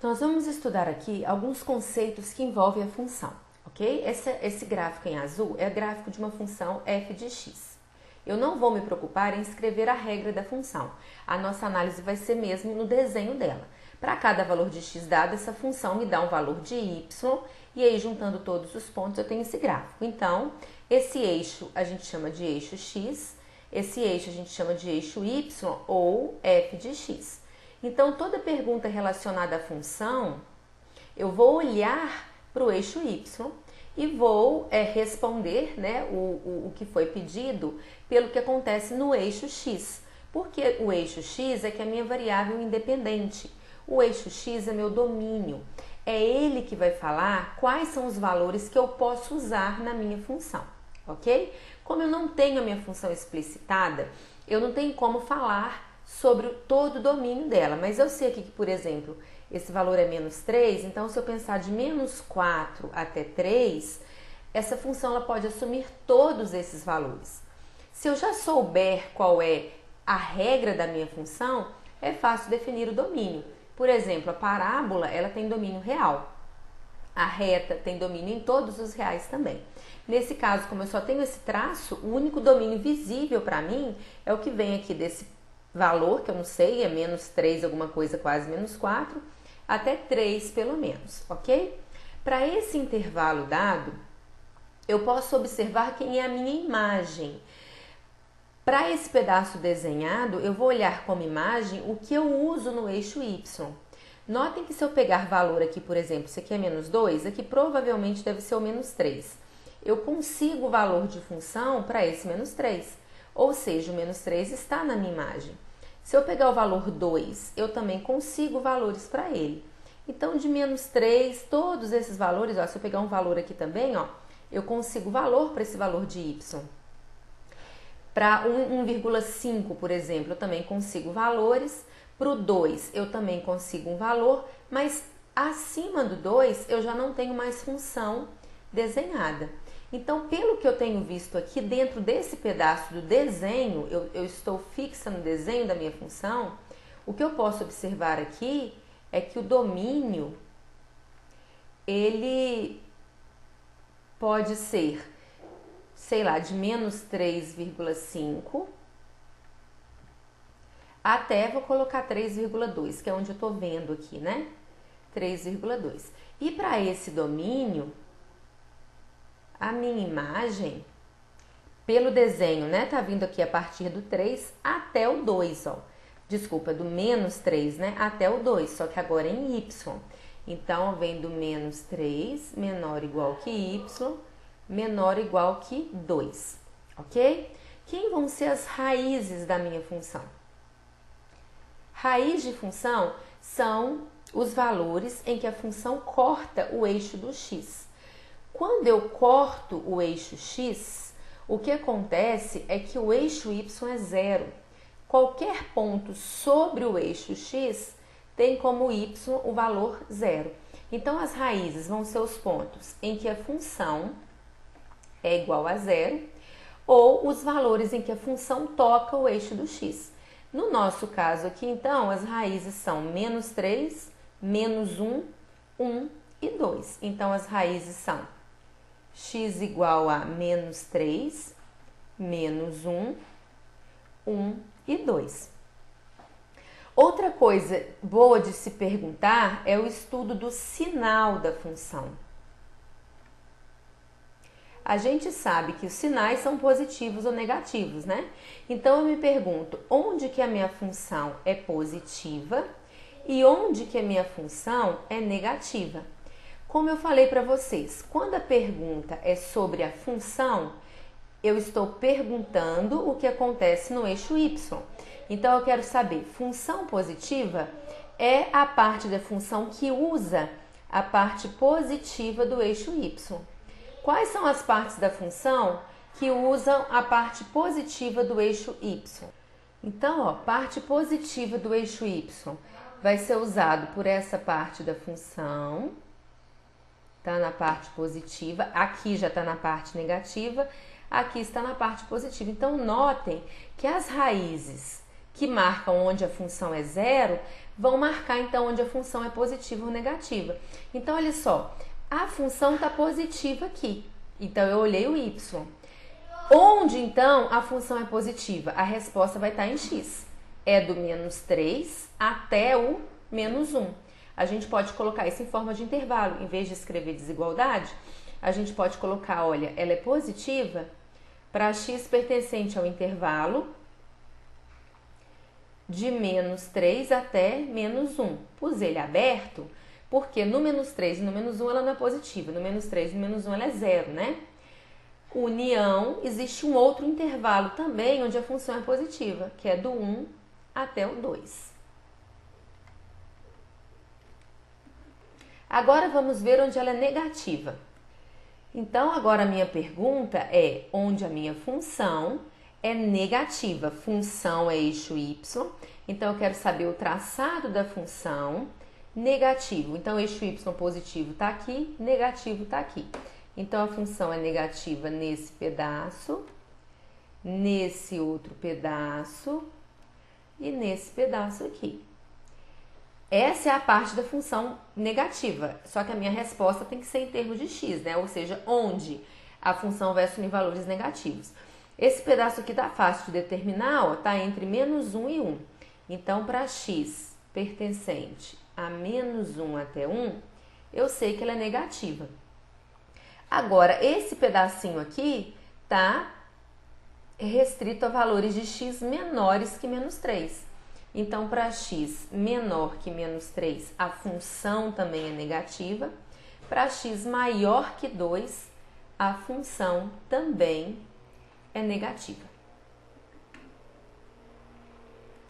Nós vamos estudar aqui alguns conceitos que envolvem a função, ok? Esse gráfico em azul é o gráfico de uma função f de x. Eu não vou me preocupar em escrever a regra da função. A nossa análise vai ser mesmo no desenho dela. Para cada valor de x dado, essa função me dá um valor de y, e aí juntando todos os pontos eu tenho esse gráfico. Então, esse eixo a gente chama de eixo x, esse eixo a gente chama de eixo y ou f de x. Então, toda pergunta relacionada à função, eu vou olhar para o eixo y e vou responder, né, o que foi pedido pelo que acontece no eixo x. Porque o eixo x é que é a minha variável independente. O eixo x é meu domínio. É ele que vai falar quais são os valores que eu posso usar na minha função, ok? Como eu não tenho a minha função explicitada, eu não tenho como falar sobre todo o domínio dela, mas eu sei aqui que, por exemplo, esse valor é menos 3, então se eu pensar de menos 4 até 3, essa função ela pode assumir todos esses valores. Se eu já souber qual é a regra da minha função, é fácil definir o domínio. Por exemplo, a parábola ela tem domínio real, a reta tem domínio em todos os reais também. Nesse caso, como eu só tenho esse traço, o único domínio visível para mim é o que vem aqui desse valor, que eu não sei, é menos 3 alguma coisa, quase menos 4, até 3 pelo menos, ok? Para esse intervalo dado, eu posso observar quem é a minha imagem. Para esse pedaço desenhado, eu vou olhar como imagem o que eu uso no eixo y. Notem que se eu pegar valor aqui, por exemplo, isso aqui é menos 2, aqui provavelmente deve ser o menos 3. Eu consigo o valor de função para esse menos 3. Ou seja, o menos 3 está na minha imagem. Se eu pegar o valor 2, eu também consigo valores para ele. Então, de menos 3, todos esses valores, ó, se eu pegar um valor aqui também, ó, eu consigo valor para esse valor de y. Para 1,5, por exemplo, eu também consigo valores. Para o 2, eu também consigo um valor, mas acima do 2, eu já não tenho mais função desenhada. Então, pelo que eu tenho visto aqui, dentro desse pedaço do desenho, eu estou fixa no desenho da minha função, o que eu posso observar aqui é que o domínio, ele pode ser, sei lá, de menos 3,5 até, vou colocar 3,2, que é onde eu estou vendo aqui, né? 3,2. E para esse domínio, a minha imagem, pelo desenho, né, tá vindo aqui a partir do 3 até o 2, ó. Desculpa, do menos 3, né, até o 2, só que agora em y. Então, vem do menos 3, menor ou igual que y, menor ou igual que 2, ok? Quem vão ser as raízes da minha função? Raiz de função são os valores em que a função corta o eixo do x. Quando eu corto o eixo x, o que acontece é que o eixo y é zero. Qualquer ponto sobre o eixo x tem como y o valor zero. Então, as raízes vão ser os pontos em que a função é igual a zero ou os valores em que a função toca o eixo do x. No nosso caso aqui, então, as raízes são menos 3, menos 1, 1 e 2. Então, as raízes são x igual a menos 3, menos 1, 1 e 2. Outra coisa boa de se perguntar é o estudo do sinal da função. A gente sabe que os sinais são positivos ou negativos, né? Então, eu me pergunto, onde que a minha função é positiva e onde que a minha função é negativa? Como eu falei para vocês, quando a pergunta é sobre a função, eu estou perguntando o que acontece no eixo y. Então, eu quero saber, função positiva é a parte da função que usa a parte positiva do eixo y. Quais são as partes da função que usam a parte positiva do eixo y? Então, ó, parte positiva do eixo y vai ser usado por essa parte da função, tá na parte positiva, aqui já está na parte negativa, aqui está na parte positiva. Então, notem que as raízes que marcam onde a função é zero, vão marcar então onde a função é positiva ou negativa. Então, olha só, a função está positiva aqui. Então, eu olhei o y. Onde, então, a função é positiva? A resposta vai estar em x. É do menos 3 até o menos 1. A gente pode colocar isso em forma de intervalo. Em vez de escrever desigualdade, a gente pode colocar, olha, ela é positiva para x pertencente ao intervalo de menos 3 até menos 1. Pus ele aberto porque no menos 3 e no menos 1 ela não é positiva. No menos 3 e no menos 1 ela é zero, né? União, existe um outro intervalo também onde a função é positiva, que é do 1 até o 2. Agora vamos ver onde ela é negativa. Então, agora a minha pergunta é onde a minha função é negativa. Função é eixo y, então eu quero saber o traçado da função negativo. Então, eixo y positivo está aqui, negativo está aqui. Então, a função é negativa nesse pedaço, nesse outro pedaço e nesse pedaço aqui. Essa é a parte da função negativa, só que a minha resposta tem que ser em termos de x, né? Ou seja, onde a função vai assumir valores negativos. Esse pedaço aqui tá fácil de determinar, ó, tá entre menos 1 e 1. Então, para x pertencente a menos 1 até 1, eu sei que ela é negativa. Agora, esse pedacinho aqui tá restrito a valores de x menores que menos 3. Então, para x menor que menos 3, a função também é negativa. Para x maior que 2, a função também é negativa.